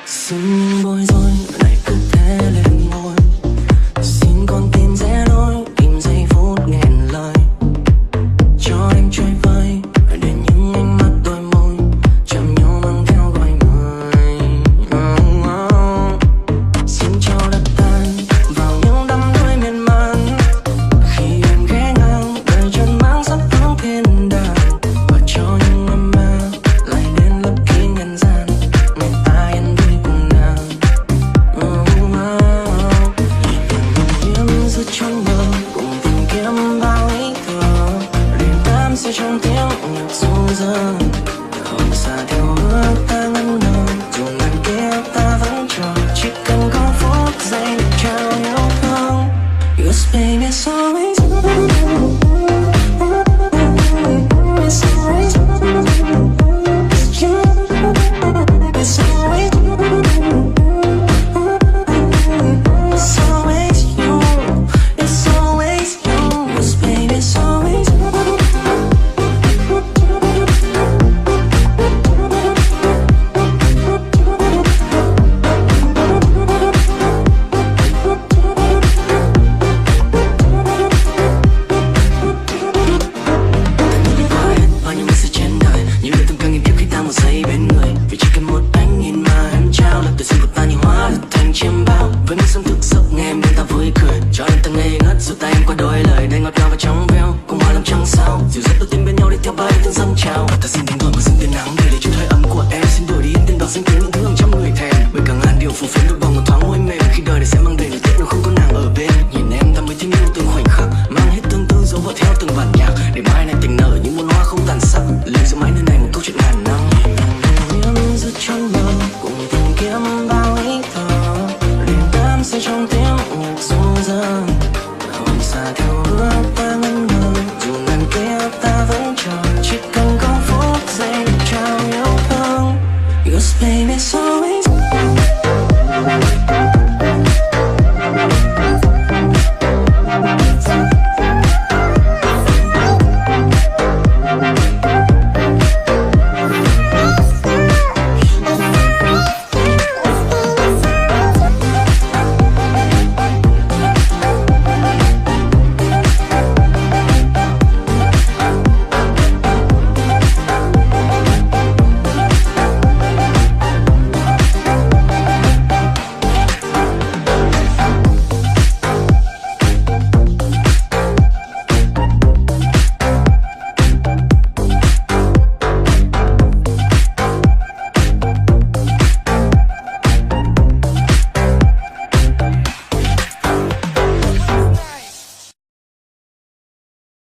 Sưng bối rối này cứ thế lên ngôi, xin con tim rẽ lối tìm giây phút nghẹn lời, cho em chơi vơi để những ánh mắt đôi môi chạm nhau mang theo gọi mời. Xin cho đất tan vào những đắm đuối miên man, khi em ghé ngang đời chân mang sắc hướng thiên đàng, và cho những âm ma lại đến lấp kín nhân gian, người ta yên vui cùng nàng. Đêm giữa trong mơ cùng tìm kiếm bao ý thơ, đêm đắm say trong tiếng nhạc ru dơ, hồn xa theo bước ta ngân ngơ, dù ngàn kiếp ta vẫn chờ, chỉ cần có phút giây để trao yêu thương. Yes baby, it's always you. It's always you. It's you. It's always you. It's always you. It's always you. Yes baby, it's always you. Bao nhiêu sự trên đời, những lời từng càng nghìn kiếp khi ta một giây bên người, vì chỉ cần một ánh nhìn mà em trao, là tuổi xuân của ta như hóa được thành chiêm bao. Với những sớm thức giấc nghe em bên ta vui cười, cho em ta ngây ngất dù tay em qua đôi lời đầy ngọt ngào và trong veo, cùng hòa làm trăng sao, dịu dắt đôi tim bên nhau đi theo bay từng dâng trào. Ta xin tiếng đôi mà dừng tiếng nắng để chút hơi ấm của em, xin đổi đi yên tên đỏ xanh tiếng những thứ hàng trăm người thèm, bởi cả ngàn điều phủ phiếm đôi bằng một thoáng môi mềm, khi đời này sẽ mang đầy lời tiếc nếu không có nàng ở bên. Nhìn em ta mới thêm yêu từng khoảnh khắc, mang hết tương tư dấu vợ theo từng bản nhạc, để mai này tình nở những muôn hoa không tàn sắc, lưu giữ mãi nơi này một câu chuyện ngàn năm. Đêm giữa trong mơ cùng tìm kiếm bao ý thơ, đêm đắm say trong tiếng nhạc ru dơ, hồn xa theo bước ta ngân ngơ, dù ngàn kiếp ta vẫn chờ, chỉ cần có phút giây để trao yêu thương. Yes baby, so